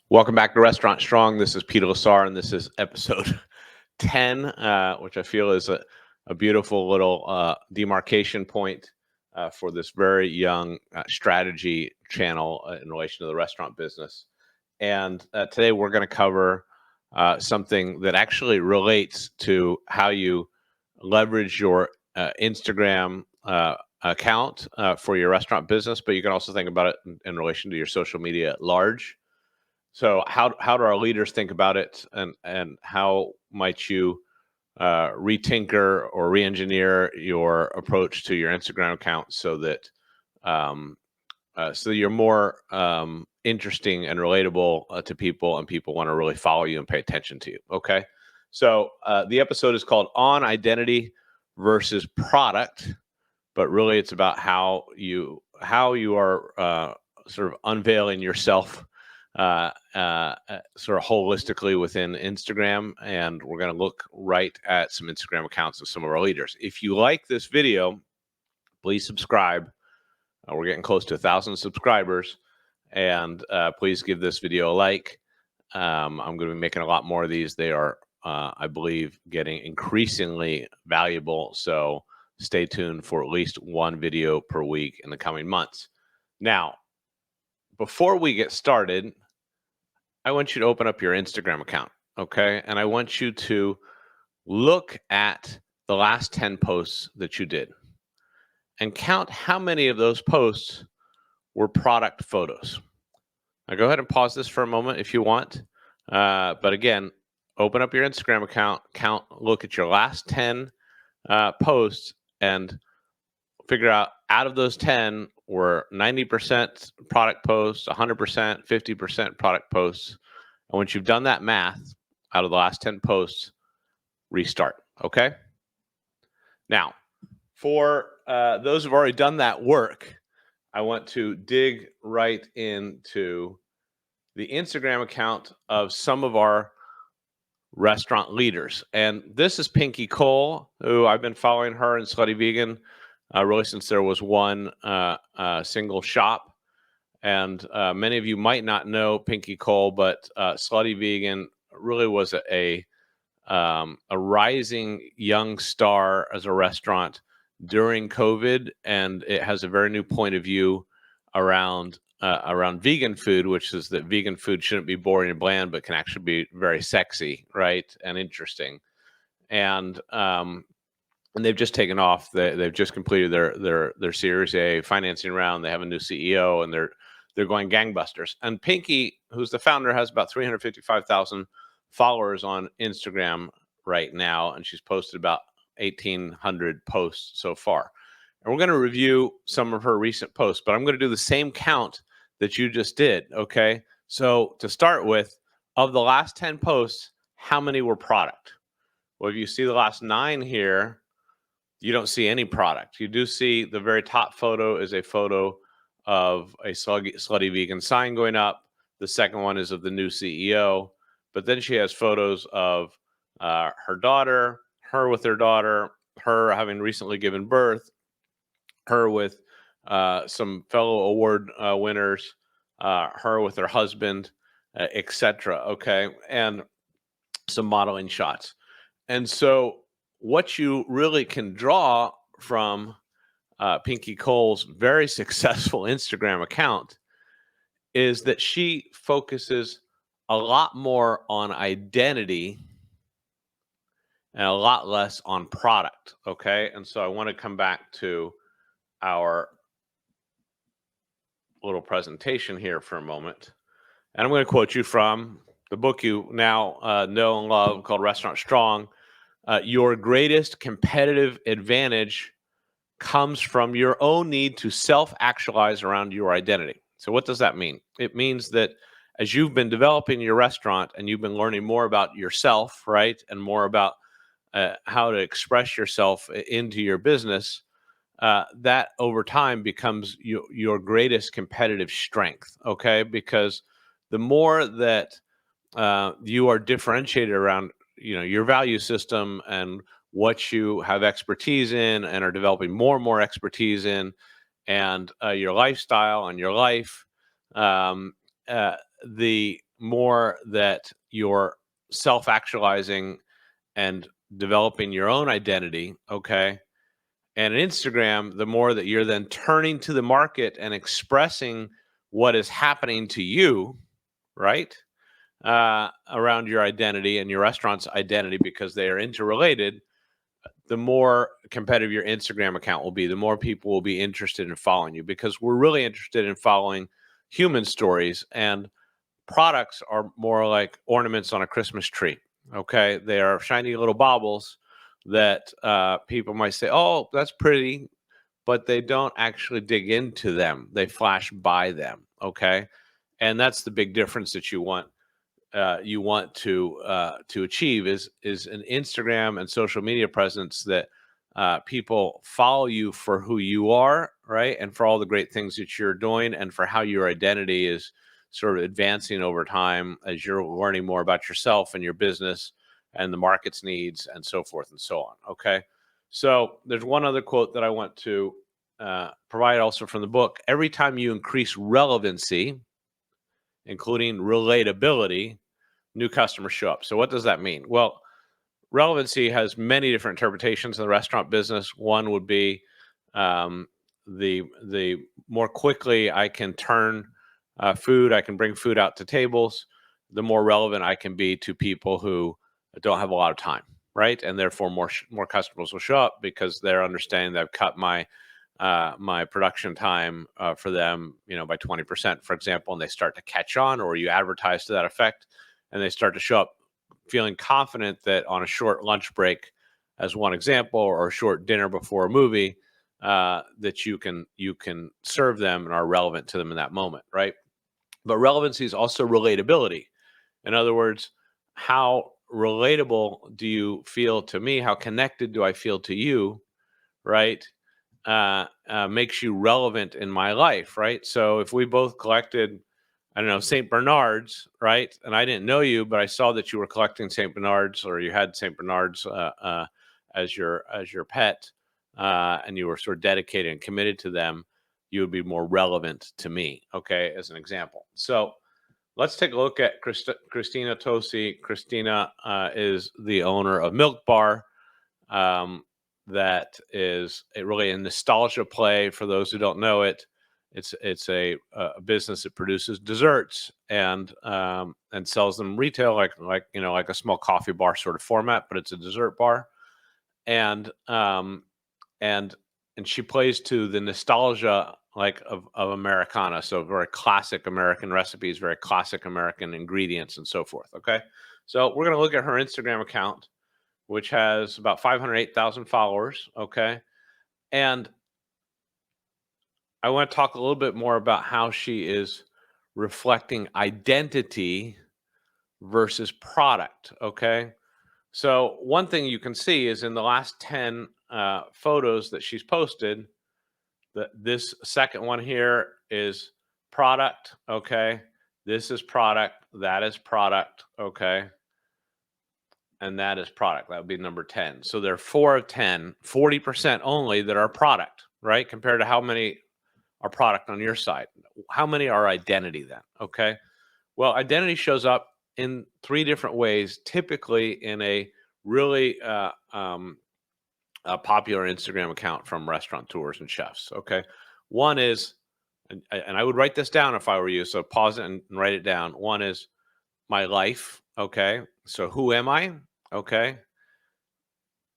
Welcome back to Restaurant Strong. This is Peter Lassar, and this is episode 10, which I feel is a beautiful little demarcation point for this very young strategy channel in relation to the restaurant business. And today we're going to cover something that actually relates to how you leverage your Instagram account for your restaurant business, but you can also think about it in relation to your social media at large. So how do our leaders think about it, and how might you retinker or re-engineer your approach to your Instagram account so that you're more interesting and relatable to people, and people want to really follow you and pay attention to you. Okay, so the episode is called "On Identity versus Product," but really it's about how you are sort of unveiling yourself sort of holistically within Instagram. And we're going to look right at some Instagram accounts of some of our leaders. If you like this video, please subscribe. We're getting close to 1,000 subscribers, and please give this video a like. I'm going to be making a lot more of these. They are, I believe, getting increasingly valuable. So stay tuned for at least one video per week in the coming months. Now, before we get started, I want you to open up your Instagram account, okay? And I want you to look at the last 10 posts that you did and count how many of those posts were product photos. Now, go ahead and pause this for a moment if you want. But again, open up your Instagram account, look at your last 10 posts, and figure out of those 10 were 90% product posts, 100%, 50% product posts. And once you've done that math out of the last 10 posts, restart. Okay. Now, for those who've already done that work, I want to dig right into the Instagram account of some of our restaurant leaders. And this is Pinkie Cole, who I've been following her in Slutty Vegan really since there was one single shop. And many of you might not know Pinkie Cole, but Slutty Vegan really was a rising young star as a restaurant during COVID, and it has a very new point of view around vegan food, which is that vegan food shouldn't be boring and bland, but can actually be very sexy, right, and interesting. And they've just taken off. They've just completed their Series A financing round. They have a new CEO, and they're going gangbusters. And Pinkie, who's the founder, has about 355,000 followers on Instagram right now, and she's posted about 1,800 posts so far. And we're going to review some of her recent posts, but I'm going to do the same count that you just did, okay? So to start with, of the last 10 posts, how many were product? Well, if you see the last 9 here, you don't see any product. You do see the very top photo is a photo of a slutty vegan sign going up. The second one is of the new CEO. But then she has photos of her daughter, her with her daughter, her having recently given birth, her with some fellow award winners, her with her husband, etc. Okay, and some modeling shots. And so what you really can draw from Pinkie Cole's very successful Instagram account is that she focuses a lot more on identity and a lot less on product, okay? And so I want to come back to our little presentation here for a moment. And I'm going to quote you from the book you now know and love called Restaurant Strong. Your greatest competitive advantage comes from your own need to self-actualize around your identity. So what does that mean? It means that as you've been developing your restaurant and you've been learning more about yourself, right, and more about how to express yourself into your business, that over time becomes your greatest competitive strength, okay? Because the more that you are differentiated around, your value system and what you have expertise in and are developing more and more expertise in, and your lifestyle and your life, the more that you're self-actualizing and developing your own identity, okay? And in Instagram, the more that you're then turning to the market and expressing what is happening to you, right? Around your identity and your restaurant's identity, because they are interrelated, the more competitive your Instagram account will be, the more people will be interested in following you, because we're really interested in following human stories, and products are more like ornaments on a Christmas tree. Okay. They are shiny little baubles that people might say, oh, that's pretty, but they don't actually dig into them. They flash by them. Okay. And that's the big difference that you want to achieve is an Instagram and social media presence that people follow you for who you are, right, and for all the great things that you're doing, and for how your identity is sort of advancing over time as you're learning more about yourself and your business and the market's needs and so forth and so on. Okay, so there's one other quote that I want to provide also from the book. Every time you increase relevancy, including relatability, new customers show up. So what does that mean? Well, relevancy has many different interpretations in the restaurant business. One would be the more quickly I can turn food, I can bring food out to tables, the more relevant I can be to people who don't have a lot of time, right? And therefore more customers will show up because they're understanding that I've cut my production time for them, by 20%, for example, and they start to catch on, or you advertise to that effect, and they start to show up feeling confident that on a short lunch break, as one example, or a short dinner before a movie, that you can serve them and are relevant to them in that moment, right? But relevancy is also relatability. In other words, how relatable do you feel to me? How connected do I feel to you, right? Makes you relevant in my life, right? So if we both collected, I don't know, St. Bernards, right? And I didn't know you, but I saw that you were collecting St. Bernards, or you had St. Bernards as your pet, and you were sort of dedicated and committed to them, you would be more relevant to me. Okay, as an example. So let's take a look at Christina Tosi. Christina is the owner of Milk Bar. That is really a nostalgia play for those who don't know it. It's a business that produces desserts and sells them retail, like a small coffee bar sort of format, but it's a dessert bar. And and she plays to the nostalgia of Americana, so very classic American recipes, very classic American ingredients, and so forth. Okay, so we're gonna look at her Instagram account, which has about 508,000 followers. Okay, and I want to talk a little bit more about how she is reflecting identity versus product. Okay. So, one thing you can see is in the last 10 photos that she's posted, that this second one here is product. Okay. This is product. That is product. Okay. And that is product. That would be number 10. So, there are 4 of 10, 40% only that are product, right? Compared to how many are product on your side. How many are identity then? Okay. Well, identity shows up in 3 different ways, typically in a really a popular Instagram account from restaurateurs and chefs. Okay. One is, and I would write this down if I were you. So pause it and write it down. One is my life. Okay. So who am I? Okay.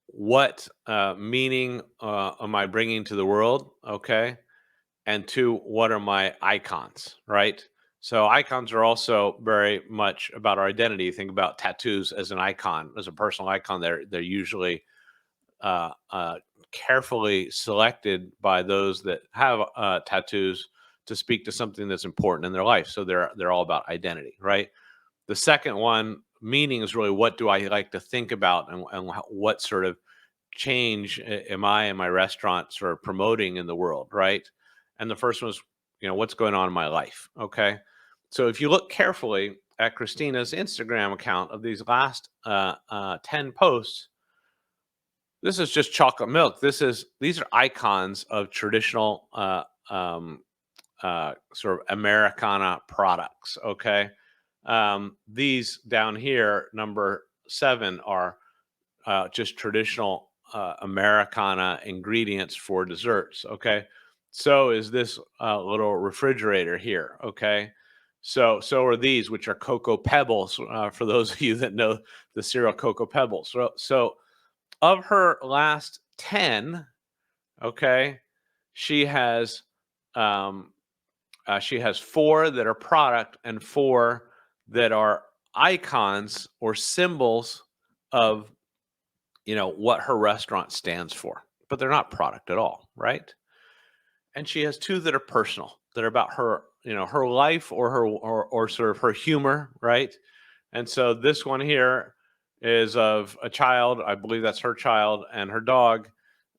What meaning am I bringing to the world? Okay. And 2, what are my icons, right? So icons are also very much about our identity. Think about tattoos as an icon, as a personal icon. They're usually uh, uh, carefully selected by those that have tattoos to speak to something that's important in their life. So they're all about identity, right? The second one, meaning, is really what do I like to think about, and what sort of change am I and my restaurant sort of promoting in the world, right? And the first one is, what's going on in my life. Okay. So if you look carefully at Christina's Instagram account of these last 10 posts, this is just chocolate milk. These are icons of traditional sort of Americana products. Okay. These down here, number 7, are just traditional Americana ingredients for desserts. Okay, so is this little refrigerator here. Okay, so are these, which are Cocoa Pebbles. For those of you that know the cereal Cocoa Pebbles. So of her last 10, okay, she has um, 4 that are product and 4 that are icons or symbols of what her restaurant stands for, but they're not product at all, right? And she has 2 that are personal, that are about her, her life or her or sort of her humor, right? And so this one here is of a child. I believe that's her child and her dog.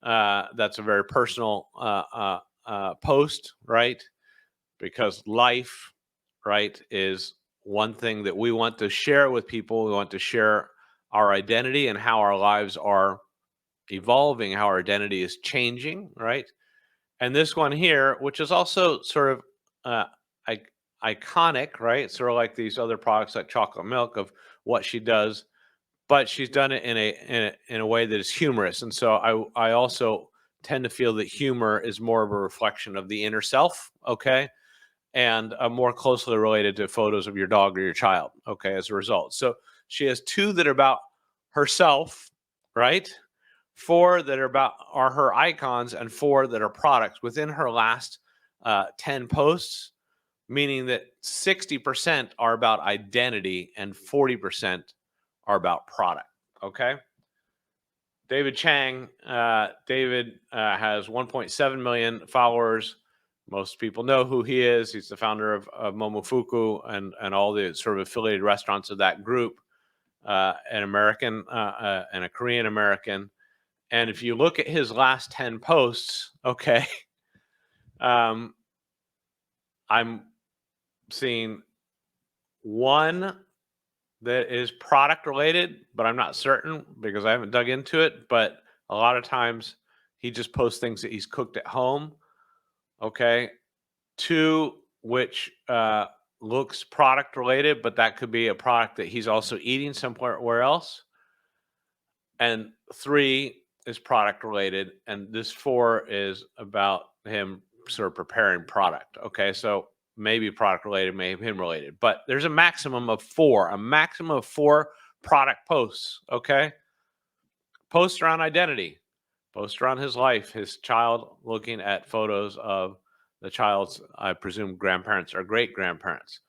That's a very personal post, right? Because life, right, is one thing that we want to share with people. We want to share our identity and how our lives are evolving, how our identity is changing, right? And this one here, which is also sort of uh, iconic, right? Sort of like these other products like chocolate milk of what she does, but she's done it in a way that is humorous. And so I also tend to feel that humor is more of a reflection of the inner self, okay, and more closely related to photos of your dog or your child, okay, as a result. So she has 2 that are about herself, right? 4 that are her icons, and 4 that are products within her last 10 posts, meaning that 60% are about identity and 40% are about product. Okay. David Chang. David has 1.7 million followers. Most people know who he is. He's the founder of Momofuku and all the sort of affiliated restaurants of that group, an American and a Korean American. And if you look at his last 10 posts, okay, I'm seeing 1 that is product related, but I'm not certain because I haven't dug into it. But a lot of times he just posts things that he's cooked at home. Okay. 2, which looks product related, but that could be a product that he's also eating somewhere else. And 3 is product related, and this 4 is about him sort of preparing product. Okay, so maybe product related, maybe him related, but there's a maximum of 4, product posts. Okay, posts around identity, posts around his life, his child, looking at photos of the child's, I presume, grandparents or great grandparents.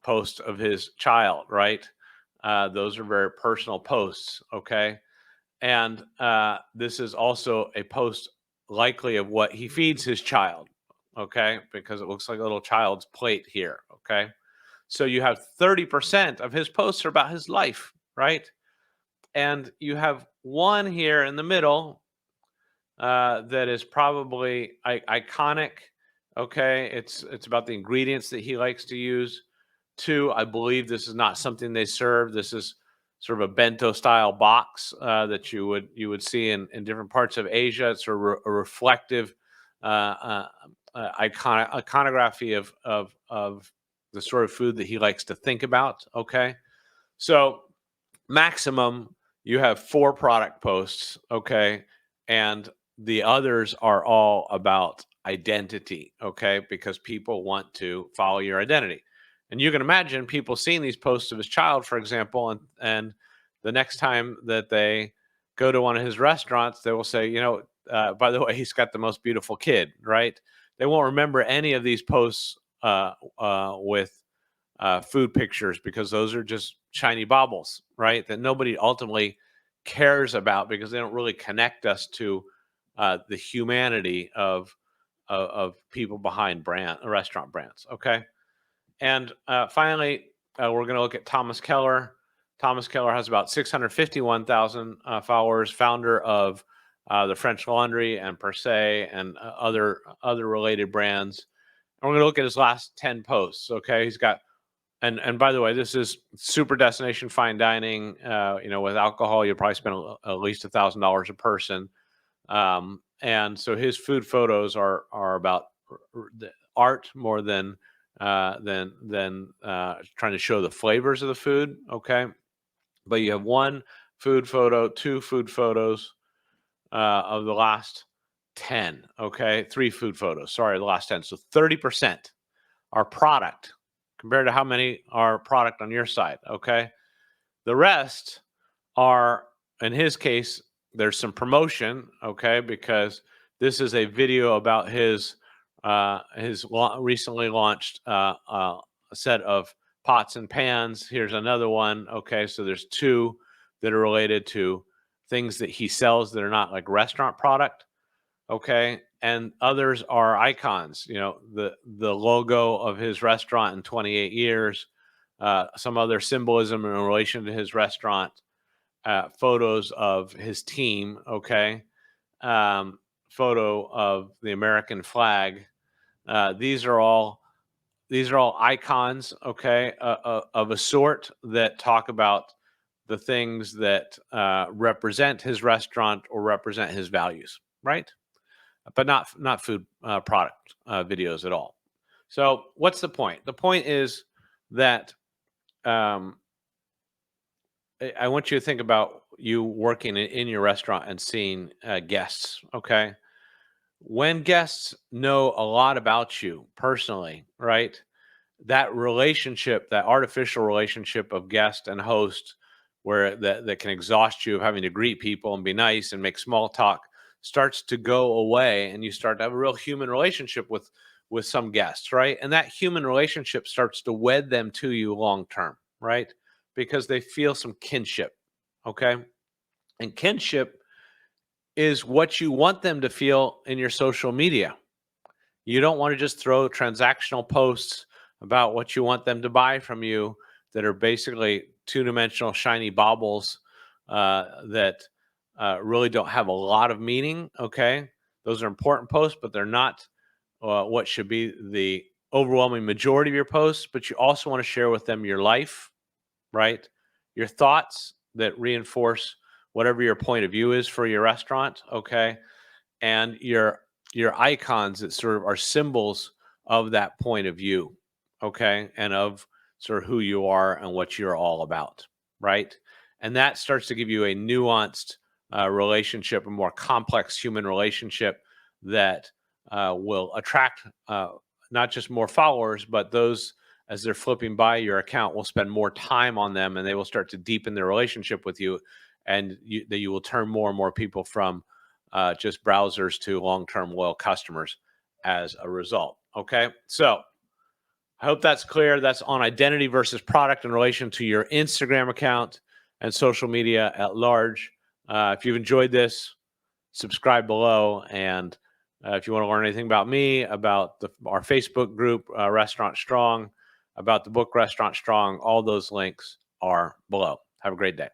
Post of his child, right? Those are very personal posts. Okay. And this is also a post likely of what he feeds his child, okay? Because it looks like a little child's plate here, okay? So you have 30% of his posts are about his life, right? And you have 1 here in the middle that is probably iconic, okay? It's about the ingredients that he likes to use. 2, I believe this is not something they serve. This is sort of a bento style box that you would see in different parts of Asia. It's a reflective iconography of the sort of food that he likes to think about. Okay, so maximum you have 4 product posts. Okay, and the others are all about identity. Okay, because people want to follow your identity. And you can imagine people seeing these posts of his child, for example, and the next time that they go to one of his restaurants, they will say, by the way, he's got the most beautiful kid, right? They won't remember any of these posts with food pictures because those are just shiny baubles, right? That nobody ultimately cares about because they don't really connect us to the humanity of people behind restaurant brands. Okay. And finally, we're going to look at Thomas Keller. Thomas Keller has about 651,000 followers, founder of the French Laundry and Per Se and other related brands. And we're going to look at his last 10 posts. Okay, he's got, and by the way, this is super destination fine dining. With alcohol, you'll probably spend at least $1,000 a person. And so his food photos are about the art more than than trying to show the flavors of the food. Okay, but you have one food photo, two food photos of the last 10. Okay, three food photos. Sorry, the last 10. So 30% are product compared to how many are product on your side. Okay, the rest are, in his case, there's some promotion. Okay, because this is a video about his recently launched set of pots and pans. Here's another one. Okay, so there's two that are related to things that he sells that are not like restaurant product. Okay, and others are icons. You know, the logo of his restaurant in 28 years, some other symbolism in relation to his restaurant, photos of his team. Okay, photo of the American flag. These are all icons. Okay, of a sort that talk about the things that represent his restaurant or represent his values, right? But not food product videos at all. So what's the point? The point is that um, I want you to think about you working in your restaurant and seeing guests. Okay, when guests know a lot about you personally, right? That relationship, that artificial relationship of guest and host, where that can exhaust you of having to greet people and be nice and make small talk, starts to go away, and you start to have a real human relationship with some guests, right? And that human relationship starts to wed them to you long term, right? Because they feel some kinship. Okay, and kinship is what you want them to feel in your social media. You don't want to just throw transactional posts about what you want them to buy from you that are basically two-dimensional shiny baubles that really don't have a lot of meaning. Okay, those are important posts, but they're not what should be the overwhelming majority of your posts. But you also want to share with them your life, right? Your thoughts that reinforce whatever your point of view is for your restaurant. Okay, and your icons that sort of are symbols of that point of view. Okay, and of sort of who you are and what you're all about, right? And that starts to give you a nuanced relationship, a more complex human relationship that will attract not just more followers, but those, as they're flipping by your account, will spend more time on them, and they will start to deepen their relationship with you, and that you will turn more and more people from just browsers to long-term loyal customers as a result. Okay, so I hope that's clear. That's on identity versus product in relation to your Instagram account and social media at large. If you've enjoyed this, subscribe below. And if you want to learn anything about me, about our Facebook group, Restaurant Strong, about the book Restaurant Strong, all those links are below. Have a great day.